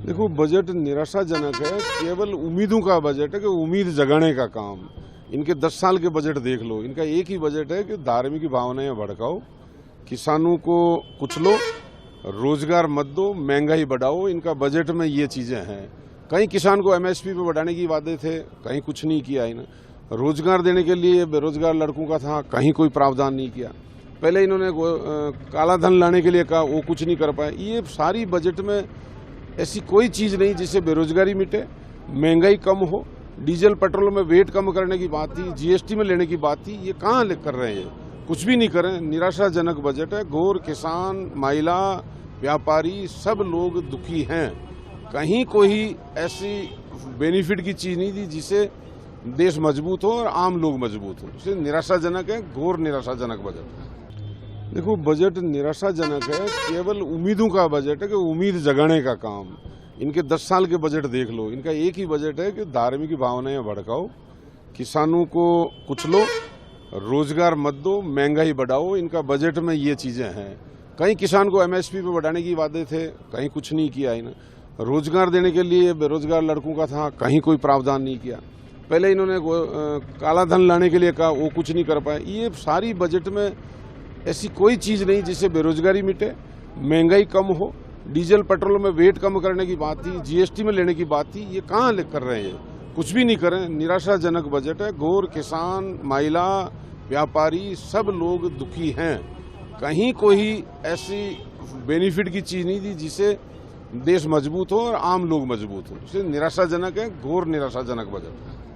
देखो, बजट निराशाजनक है। केवल उम्मीदों का बजट है कि उम्मीद जगाने का काम। इनके 10 साल के बजट देख लो। इनका एक ही बजट है कि धार्मिक भावनाएं भड़काओ, किसानों को कुचलो, रोजगार मत दो, महंगाई बढ़ाओ। इनका बजट में ये चीजें हैं। कहीं किसान को एमएसपी पे बढ़ाने की वादे थे, कहीं कुछ नहीं किया इन्होंने। रोजगार देने के लिए बेरोजगार लड़कों का था, कहीं कोई प्रावधान नहीं किया। पहले इन्होंने काला धन लाने के लिए कहा, वो कुछ नहीं कर पाए। ये सारी बजट में ऐसी कोई चीज नहीं जिससे बेरोजगारी मिटे, महंगाई कम हो। डीजल पेट्रोल में वेट कम करने की बात थी, जीएसटी में लेने की बात थी। ये कहाँ कर रहे हैं? कुछ भी नहीं कर रहे हैं। निराशाजनक बजट है। घोर किसान, महिला, व्यापारी सब लोग दुखी हैं। कहीं कोई ऐसी बेनिफिट की चीज नहीं थी जिससे देश मजबूत हो और आम लोग मजबूत हो। इसलिए निराशाजनक है, घोर निराशाजनक बजट है। देखो, बजट निराशाजनक है। केवल उम्मीदों का बजट है कि उम्मीद जगाने का काम। इनके 10 साल के बजट देख लो। इनका एक ही बजट है कि धार्मिक भावनाएं भड़काओ, किसानों को कुचलो, रोजगार मत दो, महंगाई बढ़ाओ। इनका बजट में ये चीजें हैं। कहीं किसान को एमएसपी पे बढ़ाने की वादे थे, कहीं कुछ नहीं किया इन्होंने। रोजगार देने के लिए बेरोजगार लड़कों का था, कहीं कोई प्रावधान नहीं किया। पहले इन्होंने काला धन लाने के लिए कहा, वो कुछ नहीं कर पाए। ये सारी बजट में ऐसी कोई चीज नहीं जिससे बेरोजगारी मिटे, महंगाई कम हो। डीजल पेट्रोल में वेट कम करने की बात थी, जीएसटी में लेने की बात थी। ये कहाँ कर रहे हैं? कुछ भी नहीं कर रहे हैं। निराशाजनक बजट है। घोर किसान, महिला, व्यापारी सब लोग दुखी हैं। कहीं कोई ऐसी बेनिफिट की चीज नहीं थी जिससे देश मजबूत हो और आम लोग मजबूत हो। इसलिए निराशाजनक है, घोर निराशाजनक बजट है।